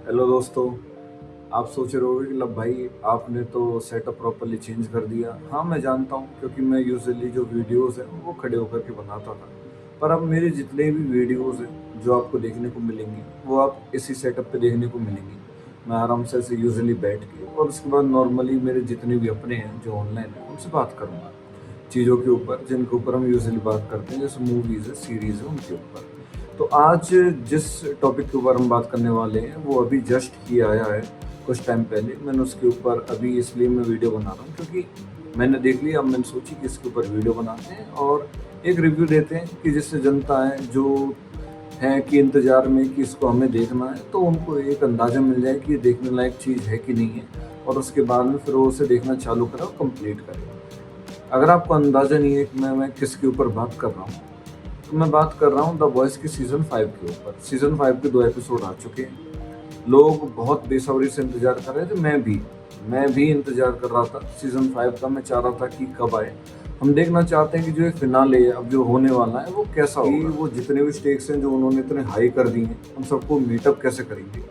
Hello दोस्तों। आप सोच रहे होगे कि लब भाई आपने तो सेटअप प्रॉपर्ली चेंज कर दिया। हाँ, मैं जानता हूँ क्योंकि मैं यूजुअली जो वीडियोस हैं वो खड़े होकर के बनाता था। पर अब मेरे जितने भी वीडियोस हैं जो आपको देखने को मिलेंगी वो आप इसी सेटअप पे देखने को मिलेंगी। मैं आराम से ऐसे यूजुअली बैठ के और उसके बाद नॉर्मली मेरे जितने भी अपने हैं जो ऑनलाइन है उनसे बात करूँगा चीज़ों के ऊपर जिनके ऊपर हम यूजुअली बात करते हैं, जैसे मूवीज़ है, सीरीज़ है, उनके ऊपर। तो आज जिस टॉपिक के ऊपर हम बात करने वाले हैं वो अभी जस्ट ही आया है कुछ टाइम पहले। मैंने उसके ऊपर अभी इसलिए मैं वीडियो बना रहा हूँ क्योंकि मैंने देख लिया। अब मैंने सोची कि इसके ऊपर वीडियो बनाते हैं और एक रिव्यू देते हैं कि जिससे जनता है जो है कि इंतज़ार में कि इसको हमें देखना है, तो उनको एक अंदाज़ा मिल जाए कि ये देखने लायक चीज़ है कि नहीं है, और उसके बाद में फिर वो उसे देखना चालू करें और कंप्लीट करें। अगर आपको अंदाज़ा नहीं है कि मैं किसके ऊपर बात कर रहा हूँ, तो मैं बात कर रहा हूँ द वॉइस के सीज़न 5 के ऊपर। सीज़न 5 के 2 एपिसोड आ चुके हैं। लोग बहुत बेसब्री से इंतज़ार कर रहे थे, मैं भी इंतज़ार कर रहा था सीज़न 5 का। मैं चाह रहा था कि कब आए। हम देखना चाहते हैं कि जो ये फिनाले है अब जो होने वाला है वो कैसा होगा, कि वो जितने भी स्टेक्स हैं जो उन्होंने इतने हाई कर दिए हैं उन सबको मीटअप कैसे करेंगे।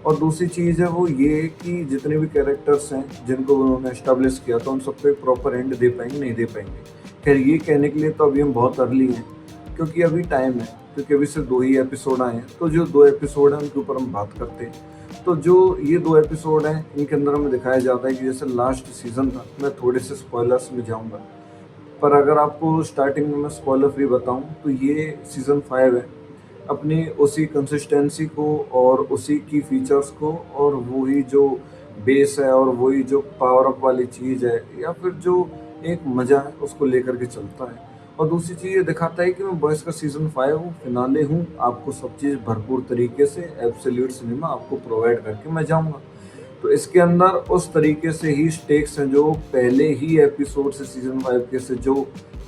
और दूसरी चीज़ है वो ये कि जितने भी कैरेक्टर्स हैं जिनको उन्होंने एस्टेब्लिश किया था उन सबको एक प्रॉपर एंड दे पाएंगे नहीं दे पाएंगे। खैर, ये कहने के लिए तो अभी हम बहुत अर्ली हैं क्योंकि अभी टाइम है, क्योंकि अभी सिर्फ 2 ही एपिसोड आए हैं। तो जो 2 एपिसोड हैं उनके ऊपर हम बात करते हैं। तो जो ये 2 एपिसोड हैं इनके अंदर हमें दिखाया जाता है कि जैसे लास्ट सीज़न था। मैं थोड़े से स्पॉयलर्स में जाऊँगा, पर अगर आपको स्टार्टिंग में मैं स्पॉइलर फ्री बताऊँ तो ये सीज़न 5 है अपनी उसी कंसिस्टेंसी को और उसी की फीचर्स को और वही जो बेस है और वही जो पावर अप वाली चीज़ है या फिर जो एक मज़ा है उसको लेकर के चलता है। और दूसरी चीज़ ये दिखाता है कि मैं बॉयज़ का सीज़न 5 हूँ, फिनाले हूँ, आपको सब चीज़ भरपूर तरीके से एब्सोल्यूट सिनेमा आपको प्रोवाइड करके मैं जाऊँगा। तो इसके अंदर उस तरीके से ही स्टेक्स हैं जो पहले ही एपिसोड से सीज़न 5 के से जो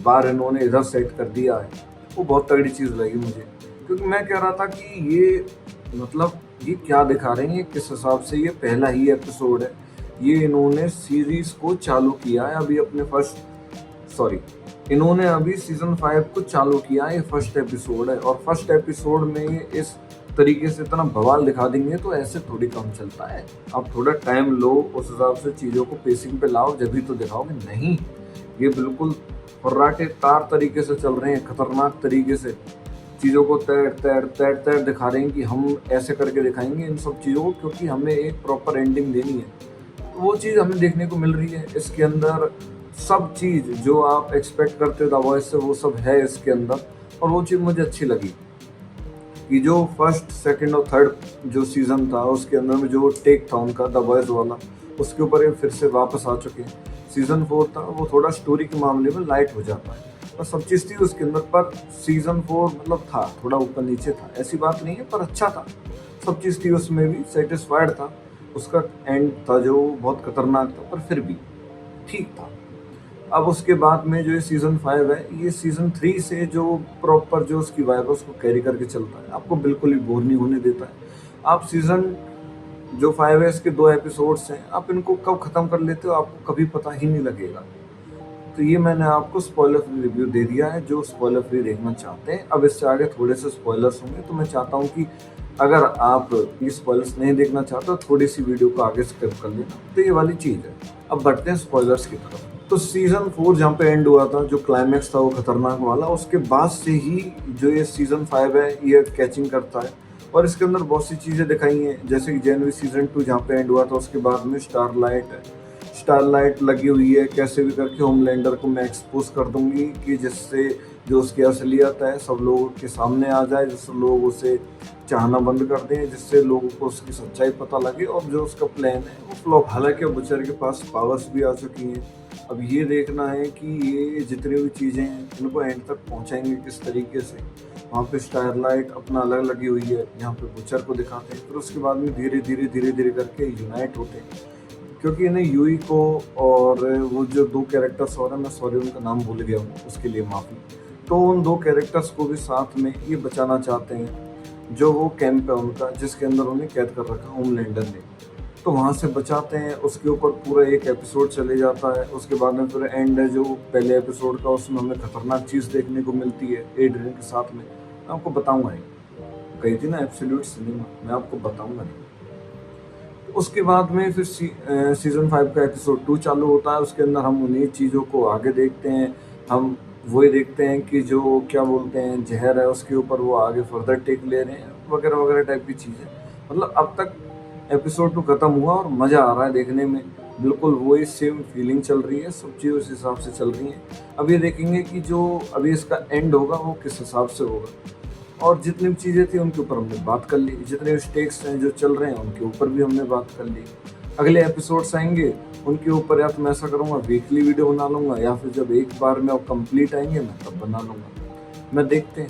बार इन्होंने इधर सेट कर दिया है, वो बहुत तगड़ी चीज़ लगी मुझे। क्योंकि मैं कह रहा था कि ये मतलब ये क्या दिखा रहे हैं, ये किस हिसाब से, ये पहला ही एपिसोड है। ये इन्होंने सीरीज़ को चालू किया है अभी अपने सॉरी इन्होंने अभी सीज़न 5 को चालू किया है, ये फर्स्ट एपिसोड है और फर्स्ट एपिसोड में ये इस तरीके से इतना बवाल दिखा देंगे तो ऐसे थोड़ी काम चलता है। आप थोड़ा टाइम लो, उस हिसाब से चीज़ों को पेसिंग पे लाओ, जभी तो दिखाओगे। नहीं, ये बिल्कुल फर्राटे तार तरीके से चल रहे हैं, खतरनाक तरीके से चीज़ों को तैर दिखा रहे हैं कि हम ऐसे करके दिखाएंगे इन सब चीज़ों को, क्योंकि हमें एक प्रॉपर एंडिंग देनी है। तो वो चीज़ हमें देखने को मिल रही है इसके अंदर। सब चीज़ जो आप एक्सपेक्ट करते हो द वॉइस से वो सब है इसके अंदर। और वो चीज़ मुझे अच्छी लगी कि जो फर्स्ट, सेकंड और थर्ड जो सीज़न था उसके अंदर में जो टेक था उनका द वॉइस वाला, उसके ऊपर ये फिर से वापस आ चुके हैं। सीज़न 4 था वो थोड़ा स्टोरी के मामले में लाइट हो जाता है और सब चीज़ थी उसके अंदर, पर सीज़न 4 मतलब था थोड़ा ऊपर नीचे था, ऐसी बात नहीं है, पर अच्छा था। सब चीज़ थी उसमें भी, सेटिस्फाइड था। उसका एंड था जो बहुत खतरनाक था, पर फिर भी ठीक था। अब उसके बाद में जो ये सीज़न 5 है, ये सीज़न 3 से जो प्रॉपर जो उसकी वाइब है उसको कैरी करके चलता है, आपको बिल्कुल ही बोर नहीं होने देता है। आप सीज़न जो 5 है इसके 2 एपिसोड्स हैं, आप इनको कब ख़त्म कर लेते हो आपको कभी पता ही नहीं लगेगा। तो ये मैंने आपको स्पॉइलर फ्री रिव्यू दे दिया है, जो स्पॉइलर फ्री देखना चाहते हैं। अब इससे आगे थोड़े से स्पॉयलर्स होंगे, तो मैं चाहता हूँ कि अगर आप ये स्पॉयलर्स नहीं देखना चाहते तो थोड़ी सी वीडियो को आगे स्किप कर लेना। तो ये वाली चीज़ है। अब बढ़ते हैं स्पॉयलर्स की तरफ। तो सीज़न 4 जहाँ पे एंड हुआ था, जो क्लाइमैक्स था वो खतरनाक वाला, उसके बाद से ही जो ये सीज़न 5 है ये कैचिंग करता है और इसके अंदर बहुत सी चीज़ें दिखाई हैं, जैसे कि जनवरी सीज़न 2 जहाँ पे एंड हुआ था उसके बाद में स्टारलाइट लगी हुई है। कैसे भी करके होमलैंडर को मैं एक्सपोज कर दूंगी कि जिससे जो उसकी असलियत है सब लोगों के सामने आ जाए, जिससे लोग उसे चाहना बंद कर दें, जिससे लोगों को उसकी सच्चाई पता लगे और जो उसका प्लान है वो फ्लॉप। हालांकि अब बुचर के पास पावर्स भी आ चुकी हैं। अब ये देखना है कि ये जितनी भी चीज़ें हैं इनको एंड तक पहुंचाएंगे किस तरीके से। वहाँ पे स्टारलाइट अपना अलग लगी हुई है, यहाँ पे बुचर को दिखाते हैं, फिर उसके बाद में धीरे धीरे करके यूनाइट होते हैं। क्योंकि इन्हें यूई को और वो जो 2 कैरेक्टर्स और हैं, मैं सॉरी उनका नाम भूल गया हूँ, उसके लिए माफ़ी। तो उन 2 कैरेक्टर्स को भी साथ में ये बचाना चाहते हैं, जो वो कैंप है उनका जिसके अंदर उन्हें कैद कर रखा होमलैंडर ने। तो वहाँ से बचाते हैं, उसके ऊपर पूरा एक एपिसोड चले जाता है। उसके बाद में फिर एंड है जो पहले एपिसोड का, उसमें हमें खतरनाक चीज़ देखने को मिलती है एड्रियन के साथ में। मैं आपको बताऊँगा नहीं, कही थी ना एब्सोल्यूट सिनेमा, मैं आपको बताऊँगा नहीं। उसके बाद में फिर सीज़न 5 का एपिसोड 2 चालू होता है, उसके अंदर हम उन्हीं चीज़ों को आगे देखते हैं। हम वही देखते हैं कि जो क्या बोलते हैं ज़हर है उसके ऊपर वो आगे फर्दर टेक ले रहे हैं, वगैरह-वगैरह टाइप की चीज़ें। मतलब अब तक एपिसोड 2 खत्म हुआ और मज़ा आ रहा है देखने में। बिल्कुल वही सेम फीलिंग चल रही है, सब चीज़ें उस हिसाब से चल रही हैं। अब ये देखेंगे कि जो अभी इसका एंड होगा वो किस हिसाब से होगा। और जितनी भी चीज़ें थी उनके ऊपर हमने बात कर ली, जितने स्टेक्स हैं जो चल रहे हैं उनके ऊपर भी हमने बात कर ली। अगले एपिसोड्स आएँगे उनके ऊपर या तो मैं ऐसा करूँगा वीकली वीडियो बना लूँगा या फिर जब एक बार में वो कंप्लीट आएँगे मैं तब बना लूँगा। मैं देखते हैं,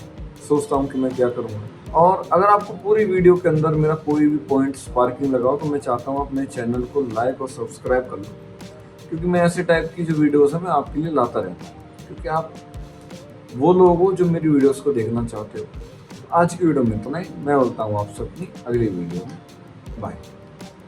सोचता हूँ कि मैं क्या करूँगा। और अगर आपको पूरी वीडियो के अंदर मेरा कोई भी पॉइंट स्पार्किंग लगा हो तो मैं चाहता हूँ आप मेरे चैनल को लाइक और सब्सक्राइब कर लो। क्योंकि मैं ऐसे टाइप की जो वीडियोज़ हैं मैं आपके लिए लाता रहता हूँ। क्योंकि आप वो लोग हो जो मेरी वीडियोज़ को देखना चाहते हो। आज की वीडियो में इतना ही। मैं मिलता हूँ आपसे अपनी अगली वीडियो में। बाय।